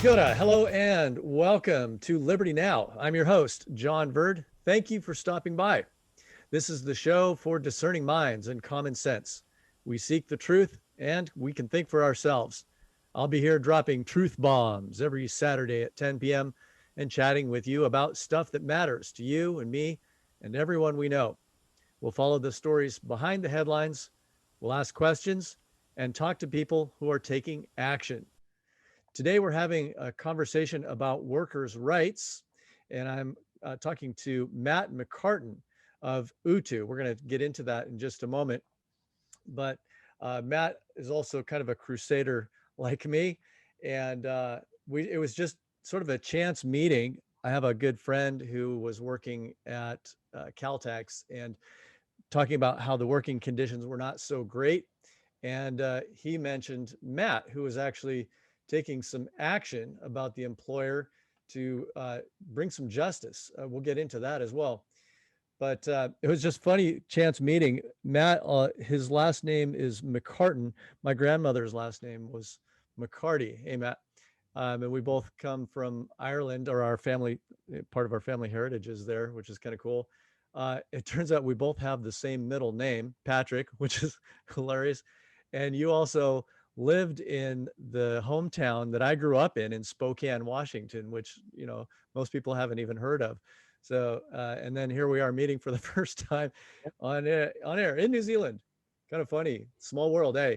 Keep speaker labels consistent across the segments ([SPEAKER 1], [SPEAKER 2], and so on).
[SPEAKER 1] Kia ora, hello, and welcome to Liberty Now. I'm your host, John Verd. Thank you for stopping by. This is the show for discerning minds and common sense. We seek the truth and we can think for ourselves. I'll be here dropping truth bombs every Saturday at 10 p.m. and chatting with you about stuff that matters to you and me and everyone we know. We'll follow the stories behind the headlines, we'll ask questions, and talk to people who are taking action. Today, we're having a conversation about workers' rights, and I'm talking to Matt McCartan of UTU. We're going to get into that in just a moment. But Matt is also kind of a crusader like me, and it was just sort of a chance meeting. I have a good friend who was working at Caltex and talking about how the working conditions were not so great. And he mentioned Matt, who was actually taking some action about the employer to bring some justice. We'll get into that as well. But it was just funny chance meeting. Matt, his last name is McCartan. My grandmother's last name was McCarty. Hey, Matt. And we both come from Ireland, or our family, part of our family heritage is there, which is kind of cool. It turns out we both have the same middle name, Patrick, which is hilarious. And you also lived in the hometown that I grew up in Spokane, Washington, which, most people haven't even heard of. So, and then here we are meeting for the first time on air in New Zealand. Kind of funny. Small world, eh?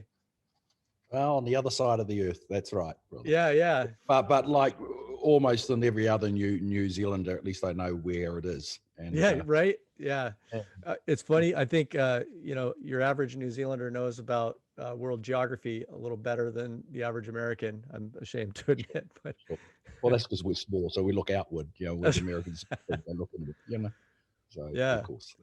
[SPEAKER 2] Well, on the other side of the earth, that's right, brother.
[SPEAKER 1] Yeah.
[SPEAKER 2] But like almost in every other New Zealander, at least I know where it is. And
[SPEAKER 1] yeah, right. Yeah.
[SPEAKER 2] Yeah.
[SPEAKER 1] It's funny. I think, your average New Zealander knows about world geography a little better than the average American. I'm ashamed to admit, but
[SPEAKER 2] well, that's because we're small, so we look outward. Where the Americans they look inward. So
[SPEAKER 1] yeah.
[SPEAKER 2] of course.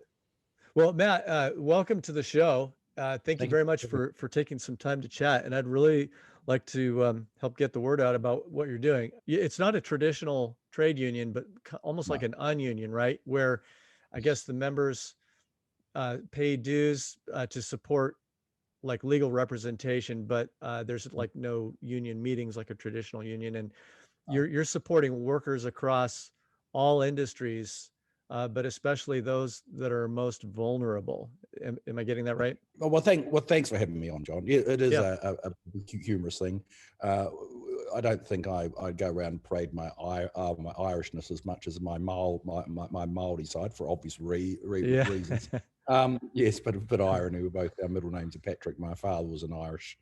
[SPEAKER 1] Well, Matt, welcome to the show. Thank you very much for taking some time to chat. And I'd really like to help get the word out about what you're doing. It's not a traditional trade union, but almost like an ununion, right? Where I guess the members pay dues to support like legal representation, but there's like no union meetings like a traditional union. And you're supporting workers across all industries, but especially those that are most vulnerable. Am I getting that right?
[SPEAKER 2] Well, thanks for having me on, John. It is
[SPEAKER 1] Yeah.
[SPEAKER 2] a humorous thing. I don't think I'd go around and parade my Irishness as much as my Maori side for obvious reasons. Yes, but irony. We're both, our middle names are Patrick. My father was an Irish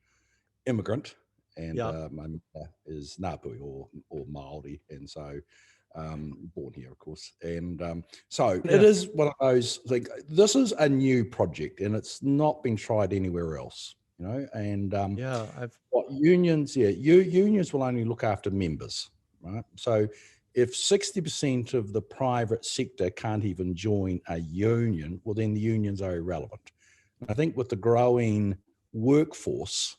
[SPEAKER 2] immigrant, and my mother is Ngāpuhi or Māori, and so born here, of course. And it is one of those things. This is a new project, and it's not been tried anywhere else. And what unions? Unions will only look after members, right? So if 60% of the private sector can't even join a union, well, then the unions are irrelevant. And I think with the growing workforce,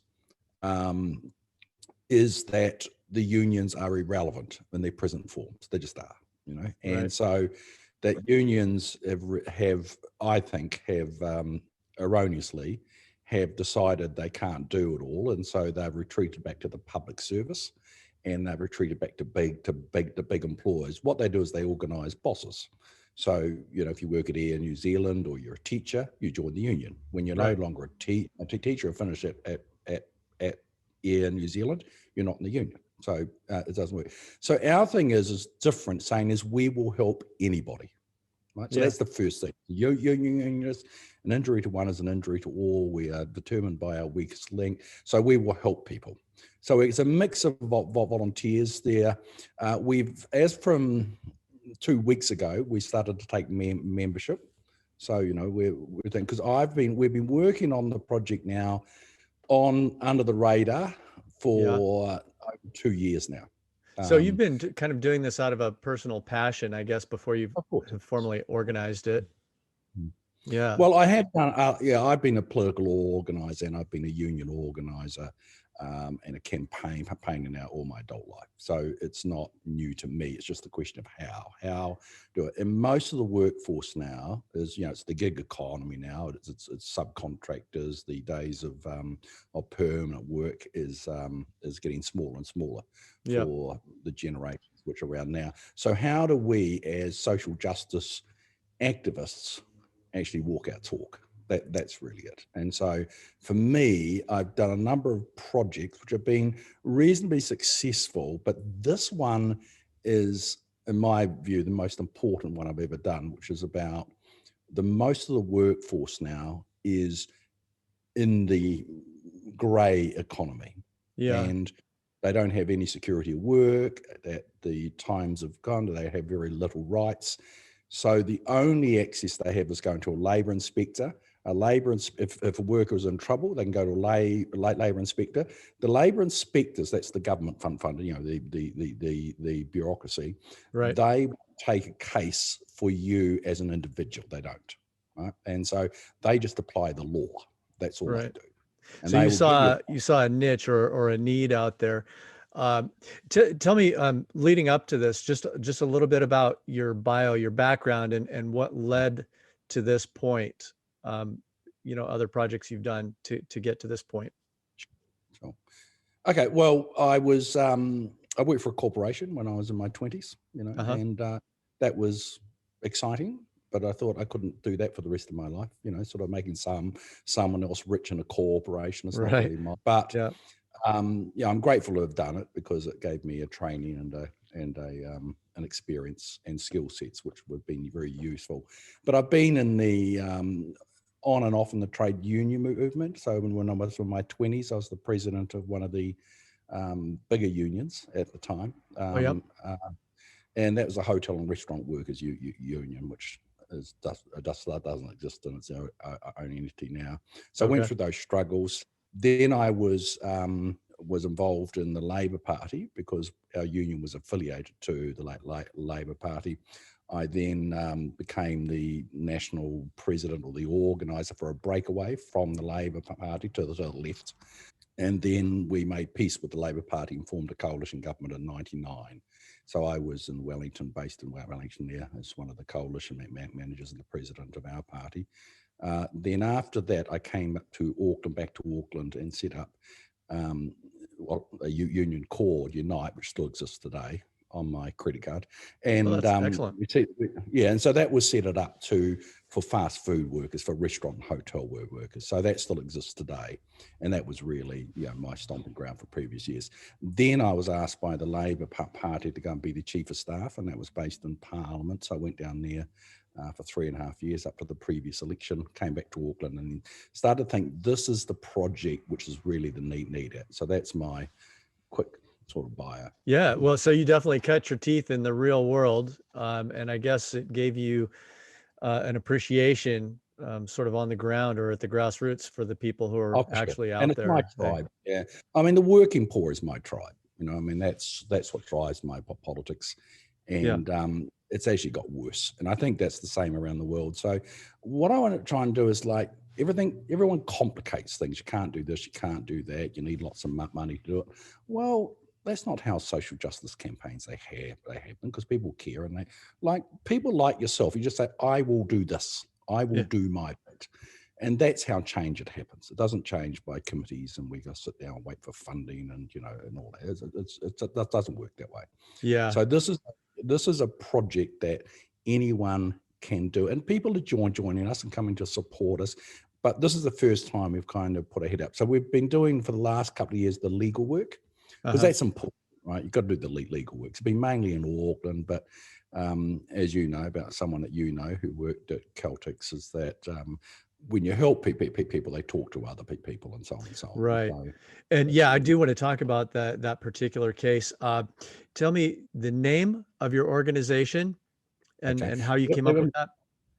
[SPEAKER 2] is that the unions are irrelevant in their present forms. They just are, And so that unions have I think, erroneously have decided they can't do it all. And so they've retreated back to the public service, and they've retreated back to big employers. What they do is they organise bosses. So, if you work at Air New Zealand or you're a teacher, you join the union. When you're no longer a teacher and finish at Air New Zealand, you're not in the union. So it doesn't work. So our thing is different, saying is we will help anybody. Right? So that's the first thing. Unionists, an injury to one is an injury to all. We are determined by our weakest link. So we will help people. So it's a mix of volunteers there. As from 2 weeks ago, we started to take membership. So, we're because we've been working on the project now under the radar for over 2 years now.
[SPEAKER 1] So you've been kind of doing this out of a personal passion, I guess, before you've formally organized it. Yeah.
[SPEAKER 2] Well, I have done, yeah, I've been a political organizer and I've been a union organizer and a campaigner now all my adult life. So it's not new to me. It's just a question of how do it. And most of the workforce now is, it's the gig economy now. It's subcontractors. The days of permanent work is getting smaller and smaller
[SPEAKER 1] Yep.
[SPEAKER 2] for the generations which are around now. So how do we, as social justice activists, actually walk our talk? That's really it. And so for me, I've done a number of projects which have been reasonably successful, but this one is, in my view, the most important one I've ever done, which is about most of the workforce now is in the grey economy.
[SPEAKER 1] Yeah.
[SPEAKER 2] And they don't have any security of work at the times of gone. They have very little rights. So the only access they have is going to a labour inspector. If a worker is in trouble, they can go to a labour inspector. The labour inspectors, that's the government funded, the bureaucracy.
[SPEAKER 1] Right.
[SPEAKER 2] They take a case for you as an individual. They don't, right? And so they just apply the law. That's all they
[SPEAKER 1] Right.
[SPEAKER 2] do, and
[SPEAKER 1] So
[SPEAKER 2] they
[SPEAKER 1] you
[SPEAKER 2] will give you.
[SPEAKER 1] saw a niche or a need out there. Um, Tell me, leading up to this, just a little bit about your bio, your background, and what led to this point. Um, other projects you've done to get to this point.
[SPEAKER 2] Sure. Okay, well, I worked for a corporation when I was in my 20s,
[SPEAKER 1] Uh-huh.
[SPEAKER 2] and that was exciting, but I thought I couldn't do that for the rest of my life, sort of making someone else rich in a corporation. It's not
[SPEAKER 1] Right.
[SPEAKER 2] really but
[SPEAKER 1] Yeah.
[SPEAKER 2] yeah, I'm grateful to have done it because it gave me a training and an experience and skill sets which have been very useful. But I've been in the on and off in the trade union movement. So when I was in my 20s, I was the president of one of the bigger unions at the time.
[SPEAKER 1] Oh, yep.
[SPEAKER 2] And that was a hotel and restaurant workers union, which doesn't exist in its own entity now. So I went
[SPEAKER 1] Okay.
[SPEAKER 2] through those struggles. Then I was involved in the Labour Party because our union was affiliated to the Labour Party. I then became the national president or the organiser for a breakaway from the Labour Party to the left. And then we made peace with the Labour Party and formed a coalition government in '99. So I was in Wellington, based in Wellington there, as one of the coalition managers and the president of our party. Then after that, I came up to Auckland, back to Auckland, and set up a union called Unite, which still exists today on my credit card.
[SPEAKER 1] Oh,
[SPEAKER 2] And
[SPEAKER 1] that's excellent.
[SPEAKER 2] and so that was set it up for fast food workers, for restaurant and hotel workers. So that still exists today. And that was really, my stomping ground for previous years. Then I was asked by the Labour Party to go and be the chief of staff, and that was based in Parliament. So I went down there for 3.5 years up to the previous election, came back to Auckland and started to think this is the project which is really the need it. So that's my quick sort of bio.
[SPEAKER 1] Yeah. Well, so you definitely cut your teeth in the real world, and I guess it gave you an appreciation, sort of on the ground or at the grassroots for the people who are
[SPEAKER 2] Oh, for sure.
[SPEAKER 1] actually
[SPEAKER 2] And
[SPEAKER 1] out
[SPEAKER 2] it's my
[SPEAKER 1] there.
[SPEAKER 2] tribe. Yeah. I mean, the working poor is my tribe. That's what drives my politics.
[SPEAKER 1] Yeah.
[SPEAKER 2] And it's actually got worse. And I think that's the same around the world. So what I want to try and do is everyone complicates things. You can't do this, you can't do that. You need lots of money to do it. Well, that's not how social justice campaigns they happen, because people care, and they people like yourself. You just say, I will do this. I will
[SPEAKER 1] Yeah.
[SPEAKER 2] do my bit. And that's how change it happens. It doesn't change by committees and we go sit down and wait for funding and and all that. That doesn't work that way.
[SPEAKER 1] Yeah.
[SPEAKER 2] So this is a project that anyone can do, and people are joining us and coming to support us. But this is the first time we've kind of put our head up. So we've been doing for the last couple of years the legal work, because
[SPEAKER 1] Uh-huh.
[SPEAKER 2] that's important, right? You've got to do the legal work. It's been mainly in Auckland, but as you know, about someone that who worked at Celtics, is that when you help people, they talk to other people and so on and so on.
[SPEAKER 1] Right.
[SPEAKER 2] So
[SPEAKER 1] And
[SPEAKER 2] that's
[SPEAKER 1] yeah, I
[SPEAKER 2] really
[SPEAKER 1] do want to talk about that particular case. Tell me the name of your organization
[SPEAKER 2] okay.
[SPEAKER 1] and how you came up with that.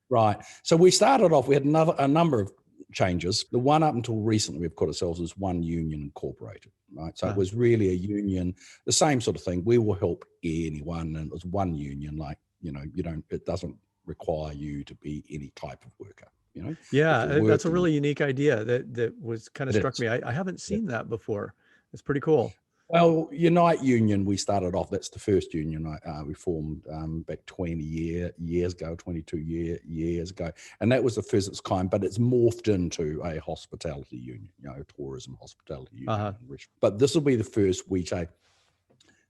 [SPEAKER 2] Right. So we started off, we had a number of changes. The one up until recently, we've called ourselves as One Union Incorporated, right? So it
[SPEAKER 1] Uh,
[SPEAKER 2] was really a union, the same sort of thing. We will help anyone, and it was one union, it doesn't require you to be any type of worker. if
[SPEAKER 1] Yeah,
[SPEAKER 2] you're
[SPEAKER 1] that's a
[SPEAKER 2] working.
[SPEAKER 1] really unique idea that was kind of
[SPEAKER 2] It
[SPEAKER 1] struck
[SPEAKER 2] is.
[SPEAKER 1] me. I haven't seen that before. It's pretty cool.
[SPEAKER 2] Well, Unite Union, we started off, that's the first union we formed back 20 years ago, years ago. And that was the first of its kind, but it's morphed into a hospitality union, tourism, hospitality union.
[SPEAKER 1] Uh-huh.
[SPEAKER 2] But this will be the first we say,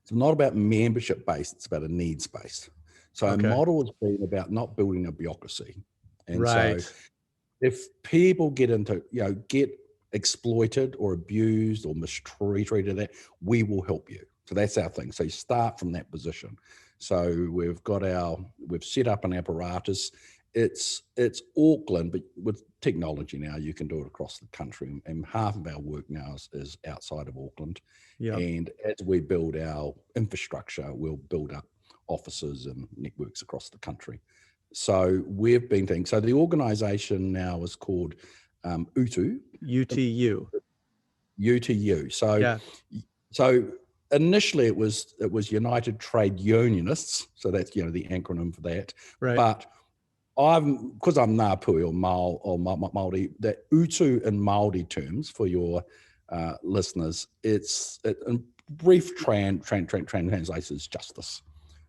[SPEAKER 2] it's not about membership based, it's about a needs based. So our
[SPEAKER 1] Okay.
[SPEAKER 2] model has been about not building a bureaucracy. And so
[SPEAKER 1] Right.
[SPEAKER 2] if people get exploited or abused or mistreated, that we will help you. So that's our thing. So you start from that position. So we've set up an apparatus. It's Auckland, but with technology now you can do it across the country. And half of our work now is outside of Auckland.
[SPEAKER 1] Yeah.
[SPEAKER 2] And as we build our infrastructure, we'll build up offices and networks across the country. So we've been thinking. So the organisation now is called UTU.
[SPEAKER 1] UTU.
[SPEAKER 2] UTU.
[SPEAKER 1] Yeah.
[SPEAKER 2] So initially it was United Trade Unionists. So that's the acronym for that.
[SPEAKER 1] Right.
[SPEAKER 2] But because I'm Ngāpuhi or Māori, that UTU in Māori terms for your listeners, in brief translation is justice.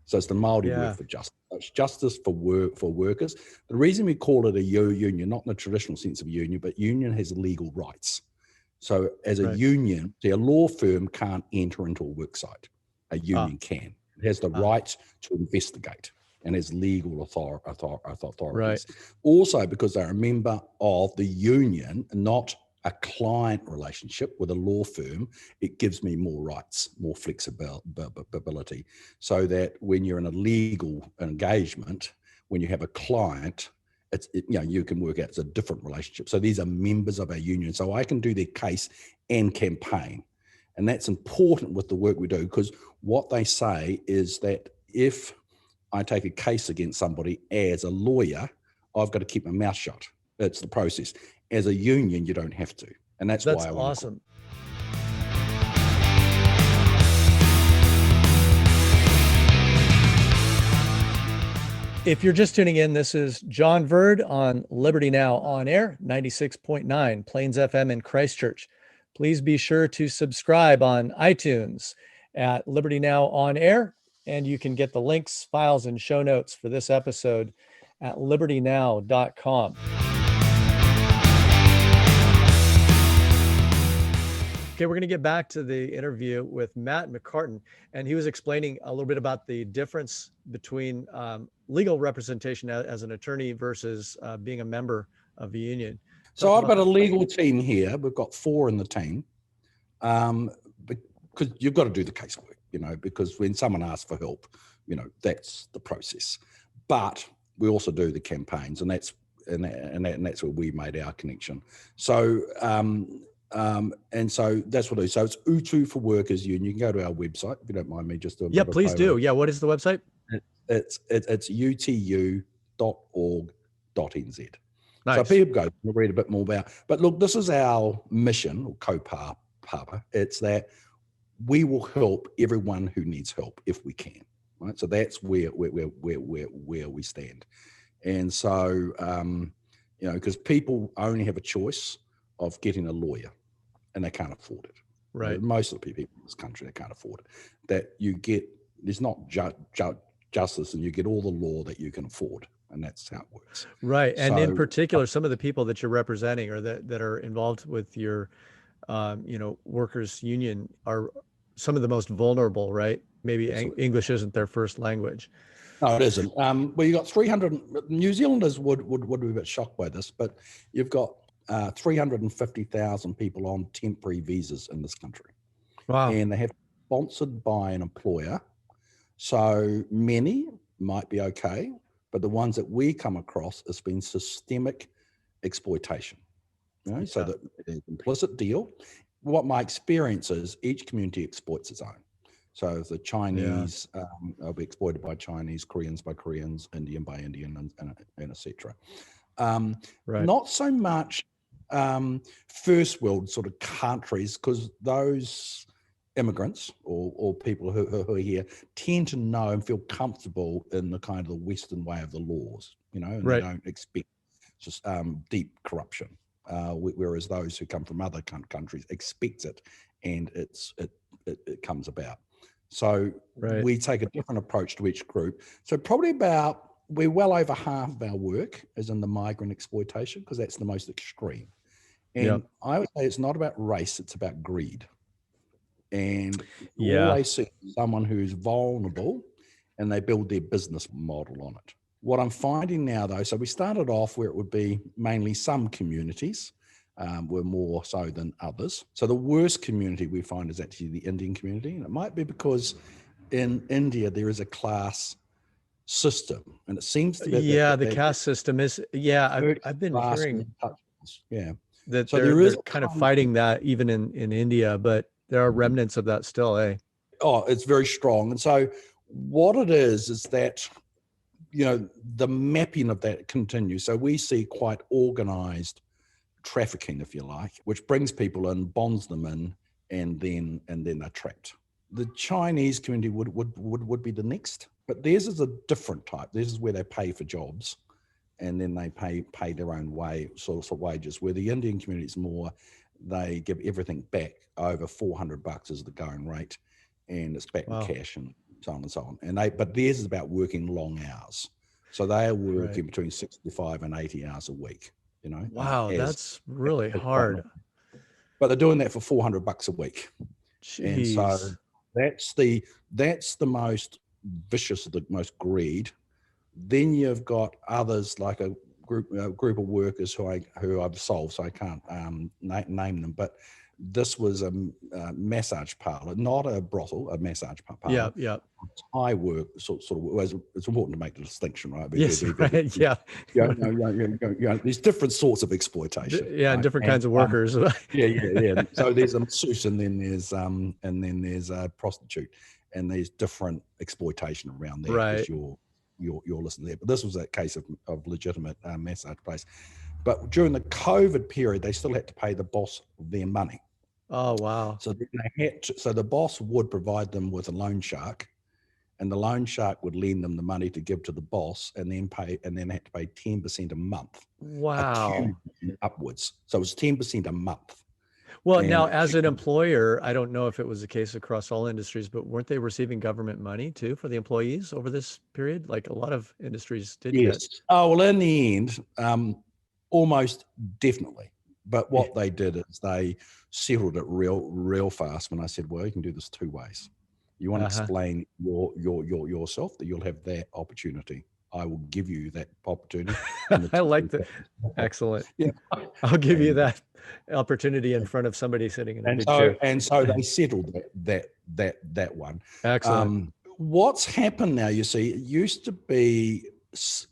[SPEAKER 2] So it's the Māori word for justice. It's justice for workers. The reason we call it a union, not in the traditional sense of union, but union has legal rights. So as a union, a law firm can't enter into a work site. A union can. It has the right to investigate and has legal authorities.
[SPEAKER 1] Right.
[SPEAKER 2] Also, because they're a member of the union, not a client relationship with a law firm, it gives me more rights, more flexibility, so that when you're in a legal engagement, when you have a client, you can work out it's a different relationship. So these are members of our union, so I can do their case and campaign, and that's important with the work we do, because what they say is that if I take a case against somebody as a lawyer, I've got to keep my mouth shut. It's the process. As a union, you don't have to. And that's why I want
[SPEAKER 1] awesome. If you're just tuning in, this is John Verd on Liberty Now on air, 96.9 Plains FM in Christchurch. Please be sure to subscribe on iTunes at Liberty Now on air, and you can get the links, files, and show notes for this episode at libertynow.com. Okay, we're going to get back to the interview with Matt McCartan, and he was explaining a little bit about the difference between legal representation as an attorney versus being a member of a union.
[SPEAKER 2] So I've got a legal team here. We've got 4 in the team, because you've got to do the casework, because when someone asks for help, that's the process. But we also do the campaigns, and that's where we made our connection. So. And so that's what I do. So it's UTU for Workers Union. You can go to our website if you don't mind me just doing.
[SPEAKER 1] Yeah, please do. Yeah, what is the website?
[SPEAKER 2] It's utu.org.nz.
[SPEAKER 1] Nice.
[SPEAKER 2] So people go and read a bit more about. But look, this is our mission, or kaupapa. It's that we will help everyone who needs help if we can. Right. So that's where we stand. And so because people only have a choice of getting a lawyer, and they can't afford it.
[SPEAKER 1] Right.
[SPEAKER 2] Most of the people in this country, they can't afford it. That you get, there's not justice, and you get all the law that you can afford, and that's how it works.
[SPEAKER 1] Right. And in particular, some of the people that you're representing or that are involved with your, workers union are some of the most vulnerable, right? Maybe English isn't their first language.
[SPEAKER 2] No, it isn't. Well, you got 300 New Zealanders would be a bit shocked by this, but you've got 350,000 people on temporary visas in this country.
[SPEAKER 1] Wow.
[SPEAKER 2] And they have sponsored by an employer. So many might be okay, but the ones that we come across has been systemic exploitation. So that there's an implicit deal. What my experience is, each community exploits its own. So the Chinese will be exploited by Chinese, Koreans by Koreans, Indian by Indian, and etc. Not so much first world sort of countries, because those immigrants or people who are here tend to know and feel comfortable in the kind of the Western way of the laws, and they don't expect just deep corruption, whereas those who come from other countries expect it, and it comes about. So we take a different approach to each group. So probably we're well over half of our work is in the migrant exploitation, because that's the most extreme. And I would say it's not about race, it's about greed. And you always see someone who's vulnerable and they build their business model on it. What I'm finding now, though, so we started off where it would be mainly some communities were more so than others. So the worst community we find is actually the Indian community. And it might be because in India there is a class system, and it seems to be
[SPEAKER 1] the caste system is I've been hearing that
[SPEAKER 2] so
[SPEAKER 1] they're kind of fighting that even in India, but there are remnants of that still, eh?
[SPEAKER 2] Oh, it's very strong. And so what it is that, the mapping of that continues. So we see quite organized trafficking, if you like, which brings people in, bonds them in, and then they're trapped. The Chinese community would be the next, but theirs is a different type. This is where they pay for jobs, and then they pay their own sorts of wages. Where the Indian community is more, they give everything back. Over $400 is the going rate, and it's back in cash and so on and so on. But theirs is about working long hours, so they are working between 65 and 80 hours a week.
[SPEAKER 1] Wow, that's really hard.
[SPEAKER 2] But they're doing that for $400 a week.
[SPEAKER 1] Jeez.
[SPEAKER 2] And so that's the most vicious, the most greed. Then you've got others like a group of workers who I've solved, so I can't name them. But this was a massage parlor, not a brothel, a massage parlor.
[SPEAKER 1] Yeah.
[SPEAKER 2] Thai work sort of. It's important to make the distinction, right?
[SPEAKER 1] Yes, right. Yeah.
[SPEAKER 2] There's different sorts of exploitation.
[SPEAKER 1] Yeah, and different kinds of workers.
[SPEAKER 2] Yeah. So there's a masseuse, and then there's a prostitute, and there's different exploitation around there.
[SPEAKER 1] Right.
[SPEAKER 2] You're listening there. But this was a case of legitimate massage place. But during the COVID period, they still had to pay the boss their money.
[SPEAKER 1] Oh, wow.
[SPEAKER 2] So so the boss would provide them with a loan shark, and the loan shark would lend them the money to give to the boss, and then they had to pay 10% a month.
[SPEAKER 1] Wow.
[SPEAKER 2] Upwards. So it was 10% a month.
[SPEAKER 1] Well, now as an employer, I don't know if it was the case across all industries, but weren't they receiving government money too for the employees over this period? Like a lot of industries did.
[SPEAKER 2] Yes. Oh, well, in the end, almost definitely. But what they did is they settled it real fast when I said, well, you can do this two ways. You want to explain yourself, that you'll have that opportunity. I will give you that opportunity.
[SPEAKER 1] I like that. Excellent. Yeah. I'll give you that opportunity in front of somebody sitting in a big chair.
[SPEAKER 2] And so they settled that one.
[SPEAKER 1] Excellent.
[SPEAKER 2] What's happened now, you see, it used to be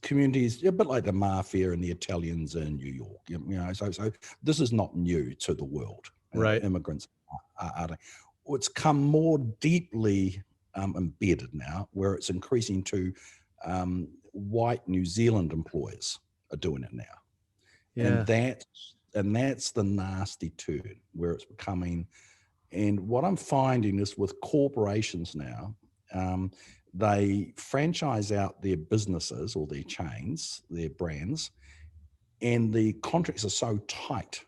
[SPEAKER 2] communities a bit like the mafia and the Italians in New York. So this is not new to the world.
[SPEAKER 1] Right.
[SPEAKER 2] Immigrants are it's come more deeply embedded now, where it's increasing to white New Zealand employers are doing it now. Yeah. And that's the nasty turn where it's becoming. And what I'm finding is with corporations now, they franchise out their businesses or their chains, their brands, and the contracts are so tight,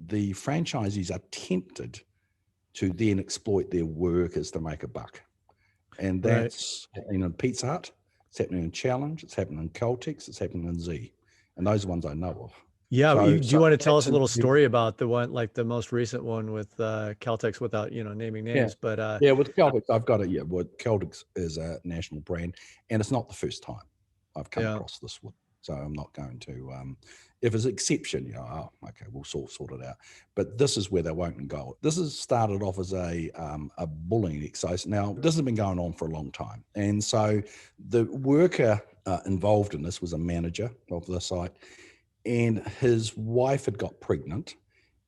[SPEAKER 2] the franchisees are tempted to then exploit their workers to make a buck. And that's happening in Pizza Hut, it's happening in Challenge, it's happening in Caltex, it's happening in Z. And those are ones I know of.
[SPEAKER 1] Yeah. Do you want to tell us a little story about the one, like the most recent one with Caltex, without, naming names, but
[SPEAKER 2] with Caltex, I've got it. Yeah. Well, Caltex is a national brand, and it's not the first time I've come across this one. So I'm not going to, if it's an exception, okay, we'll sort it out. But this is where they won't go. This has started off as a bullying exercise. Now, this has been going on for a long time. And so the worker involved in this was a manager of the site, and his wife had got pregnant,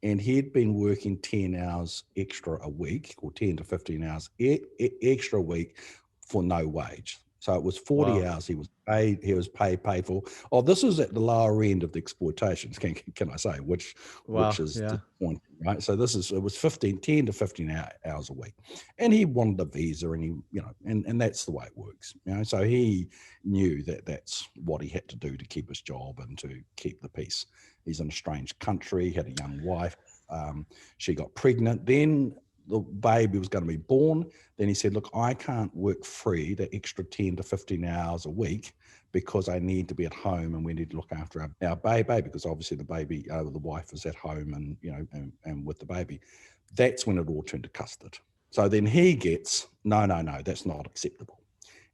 [SPEAKER 2] and he'd been working 10 hours extra a week, or 10 to 15 hours extra a week for no wage. So it was 40
[SPEAKER 1] Wow.
[SPEAKER 2] hours he was paid for. Oh, this is at the lower end of the exploitations, can I say, which
[SPEAKER 1] Wow.
[SPEAKER 2] is
[SPEAKER 1] Yeah.
[SPEAKER 2] disappointing, right? So it was 10 to 15 hours a week. And he wanted a visa, and and that's the way it works. So he knew that that's what he had to do to keep his job and to keep the peace. He's in a strange country, had a young wife. She got pregnant. Then the baby was going to be born. Then he said, look, I can't work free the extra 10 to 15 hours a week because I need to be at home, and we need to look after our baby, because obviously the baby, the wife is at home and with the baby. That's when it all turned to custard. So then he gets, no, that's not acceptable.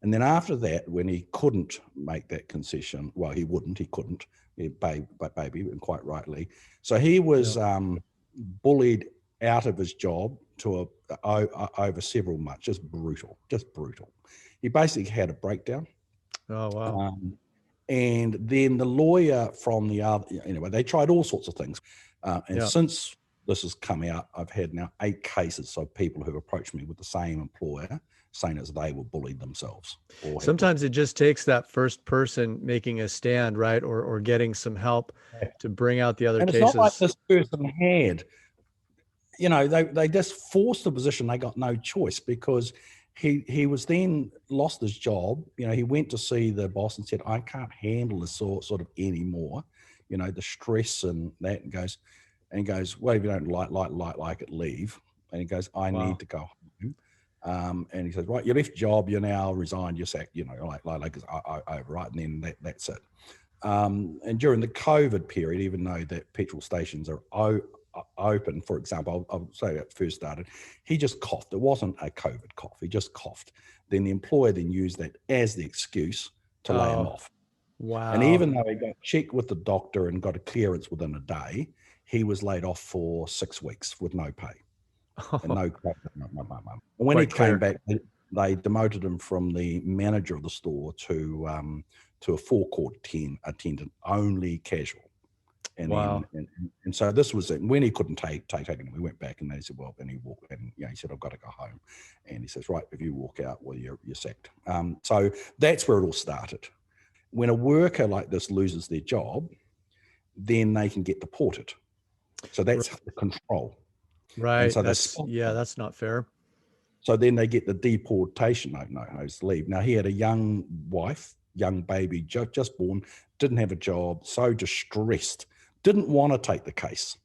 [SPEAKER 2] And then after that, when he couldn't make that concession, well, he couldn't, baby, and quite rightly. So he was bullied out of his job to over several months, just brutal. He basically had a breakdown.
[SPEAKER 1] Oh, wow.
[SPEAKER 2] And then the lawyer from the other, anyway, they tried all sorts of things. And since this has come out, I've had now 8 cases of people who approached me with the same employer saying as they were bullied themselves.
[SPEAKER 1] Sometimes it just takes that first person making a stand, right? Or getting some help to bring out the other
[SPEAKER 2] and it's
[SPEAKER 1] cases.
[SPEAKER 2] not like this person had, they just forced the position. They got no choice, because he was then lost his job. He went to see the boss and said, I can't handle this sort of anymore, the stress and that, and he goes, well, if you don't like it, leave. And he goes, I need to go home. And he says, right, you left job, you now resigned, you're sacked, right, and then that's it. And during the COVID period, even though that petrol stations are open, for example, I'll say that first started, he just coughed. It wasn't a COVID cough. He just coughed. Then the employer then used that as the excuse to lay him off.
[SPEAKER 1] Wow.
[SPEAKER 2] And even though he got checked with the doctor and got a clearance within a day, he was laid off for 6 weeks with no pay and no. And when he came back, they demoted him from the manager of the store to a forecourt attendant, only casual. And then, and so this was it. When he couldn't take it, we went back, and they said, well, and he walked, and he said, I've got to go home. And he says, right, if you walk out, well, you're sacked. So that's where it all started. When a worker like this loses their job, then they can get deported. So that's the control.
[SPEAKER 1] Right.
[SPEAKER 2] And so
[SPEAKER 1] that's not fair.
[SPEAKER 2] So then they get the deportation notice to leave. Now, he had a young wife, young baby, just born, didn't have a job, so distressed, didn't want to take the case,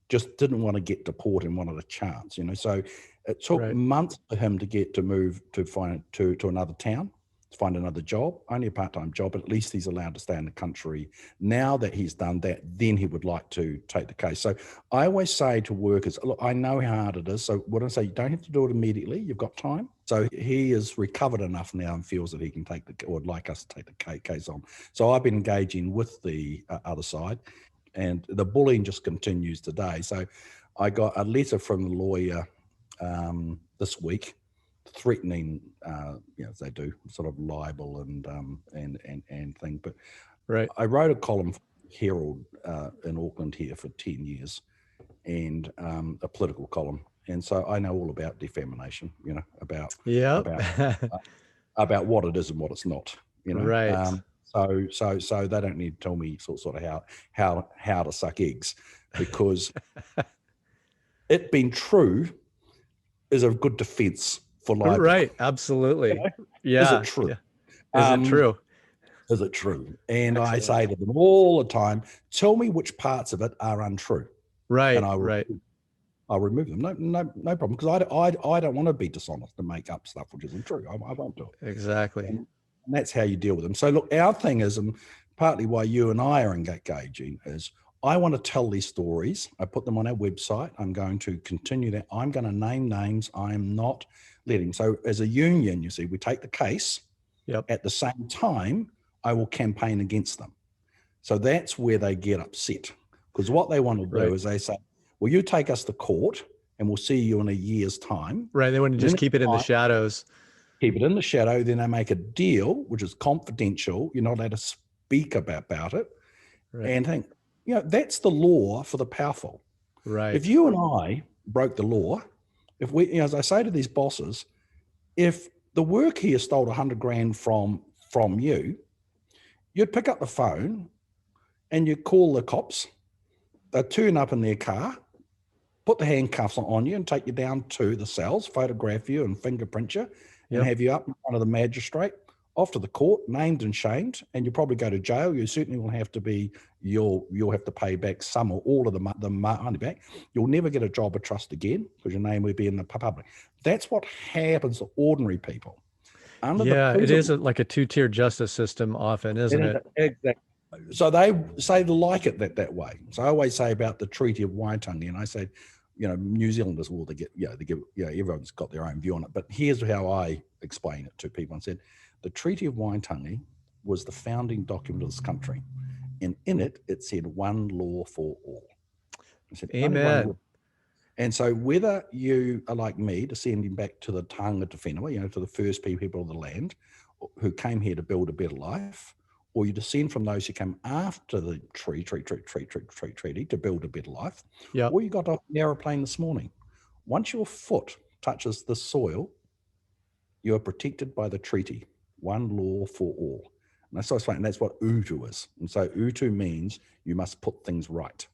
[SPEAKER 2] just didn't want to get deported and wanted a chance, So it took months for him to move to another town, to find another job, only a part-time job, but at least he's allowed to stay in the country. Now that he's done that, then he would like to take the case. So I always say to workers, look, I know how hard it is. So what I say, you don't have to do it immediately. You've got time. So he is recovered enough now and feels that he can or would like us to take the case on. So I've been engaging with the other side, and the bullying just continues today. So I got a letter from the lawyer this week, threatening, as they do, sort of libel and thing. But I wrote a column for Herald in Auckland here for 10 years, and a political column. And so I know all about defamation, about what it is and what it's not, So they don't need to tell me sort of how to suck eggs, because it being true is a good defense for libel.
[SPEAKER 1] Right. Absolutely. Yeah.
[SPEAKER 2] Is it true?
[SPEAKER 1] Yeah. Is it true?
[SPEAKER 2] Is it true? And excellent. I say to them all the time, tell me which parts of it are untrue.
[SPEAKER 1] Right.
[SPEAKER 2] And I'll remove them. No problem. Because I don't want to be dishonest and make up stuff which isn't true. I won't do it.
[SPEAKER 1] Exactly.
[SPEAKER 2] And that's how you deal with them. So look, our thing is, and partly why you and I are engaging, is I want to tell these stories. I put them on our website. I'm going to continue that. I'm going to name names. I am not letting. So as a union, you see, we take the case.
[SPEAKER 1] Yep.
[SPEAKER 2] At the same time, I will campaign against them. So that's where they get upset. Because what they want to do is they say, well, you take us to court and we'll see you in a year's time.
[SPEAKER 1] Right. They want to just keep it in the shadows.
[SPEAKER 2] Keep it in the shadow. Then they make a deal, which is confidential. You're not allowed to speak about it. Right. And think, that's the law for the powerful.
[SPEAKER 1] Right.
[SPEAKER 2] If you and I broke the law, if we, as I say to these bosses, if the work here stole 100 grand from you, you'd pick up the phone and you'd call the cops. They'd turn up in their car, put the handcuffs on you and take you down to the cells, photograph you and fingerprint you, and have you up in front of the magistrate, off to the court, named and shamed, and you'll probably go to jail. You certainly will have to be, you'll have to pay back some or all of the money back. You'll never get a job of trust again because your name will be in the public. That's what happens to ordinary people.
[SPEAKER 1] It is like a two-tier justice system often, isn't it?
[SPEAKER 2] Exactly. So they say they like it that way. So I always say about the Treaty of Waitangi, and I say, New Zealanders will, everyone's got their own view on it. But here's how I explain it to people. I said, the Treaty of Waitangi was the founding document of this country. And in it, it said one law for all. I said,
[SPEAKER 1] amen.
[SPEAKER 2] And so whether you are like me, descending back to the tangata whenua, to the first people of the land who came here to build a better life, or you descend from those who came after the treaty to build a better life, or you got off the aeroplane this morning. Once your foot touches the soil, you are protected by the treaty, one law for all. And that's what utu is. And so utu means you must put things right.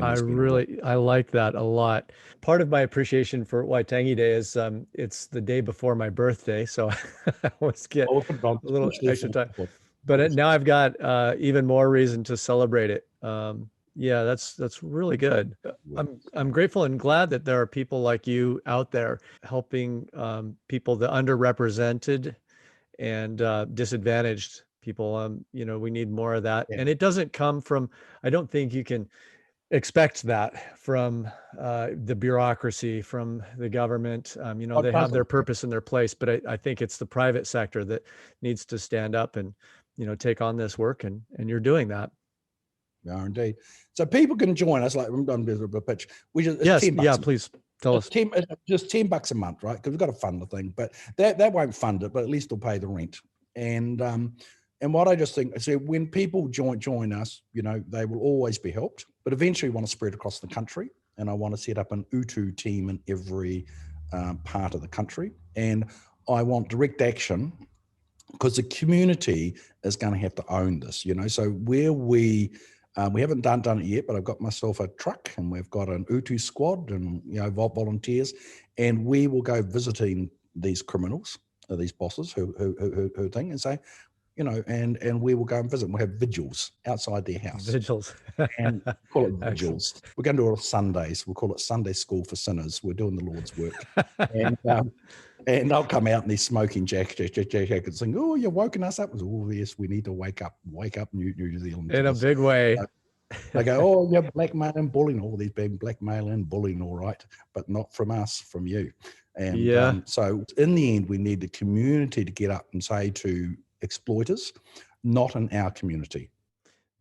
[SPEAKER 1] I like that a lot. Part of my appreciation for Waitangi Day is it's the day before my birthday, so I always get a little extra time. But now I've got even more reason to celebrate it. That's really good. I'm grateful and glad that there are people like you out there helping people, the underrepresented and disadvantaged people. We need more of that. And it doesn't come from, I don't think you can expect that from the bureaucracy, from the government. They have their purpose and their place, but I think it's the private sector that needs to stand up and take on this work, and you're doing that.
[SPEAKER 2] Yeah, indeed. So people can join us. Like I'm done with a pitch.
[SPEAKER 1] Please tell us.
[SPEAKER 2] Just $10 a month, right? Because we've got to fund the thing, but that won't fund it. But at least it'll pay the rent. And what I just think, so when people join us, they will always be helped. But eventually, we want to spread across the country, and I want to set up an utu team in every part of the country, and I want direct action. Because the community is going to have to own this, So where we haven't done it yet, but I've got myself a truck, and we've got an utu squad, and volunteers, and we will go visiting these criminals, these bosses who think, and say, and we will go and visit. We'll have vigils outside their house.
[SPEAKER 1] Vigils.
[SPEAKER 2] And call it vigils. We're going to do it on Sundays. We'll call it Sunday School for Sinners. We're doing the Lord's work. And they'll come out in these smoking jackets and sing, "Oh, you're woken us up." Oh, yes, we need to wake up, New Zealand.
[SPEAKER 1] In a big way.
[SPEAKER 2] They go, "Oh, you're blackmail and bullying." All these being blackmail and bullying, all right, but not from us, from you. And so in the end, we need the community to get up and say to exploiters, not in our community.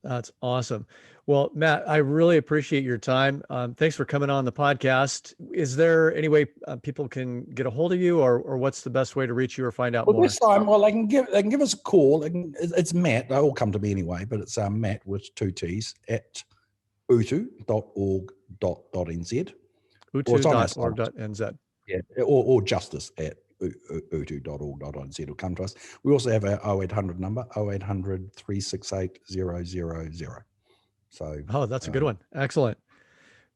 [SPEAKER 1] That's awesome. Well, Matt, I really appreciate your time. Thanks for coming on the podcast. Is there any way people can get a hold of you, or what's the best way to reach you or find out more?
[SPEAKER 2] This time, they can give us a call. It's Matt. They all come to me anyway, but it's Matt with 2 T's at utu.org.nz.
[SPEAKER 1] utu.org.nz.
[SPEAKER 2] Yeah, or justice at utu.org.nz will come to us. We also have our 0800 number, 0800 368 000. So,
[SPEAKER 1] that's a good one. Excellent.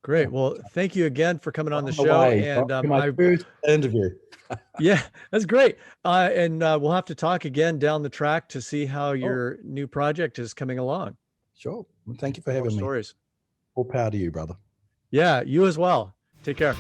[SPEAKER 1] Great. Well, thank you again for coming on the show. And
[SPEAKER 2] my first interview.
[SPEAKER 1] Yeah, that's great. And we'll have to talk again down the track to see how your new project is coming along.
[SPEAKER 2] Sure. Well, thank you for having me.
[SPEAKER 1] Stories.
[SPEAKER 2] All power to you, brother.
[SPEAKER 1] Yeah, you as well. Take care.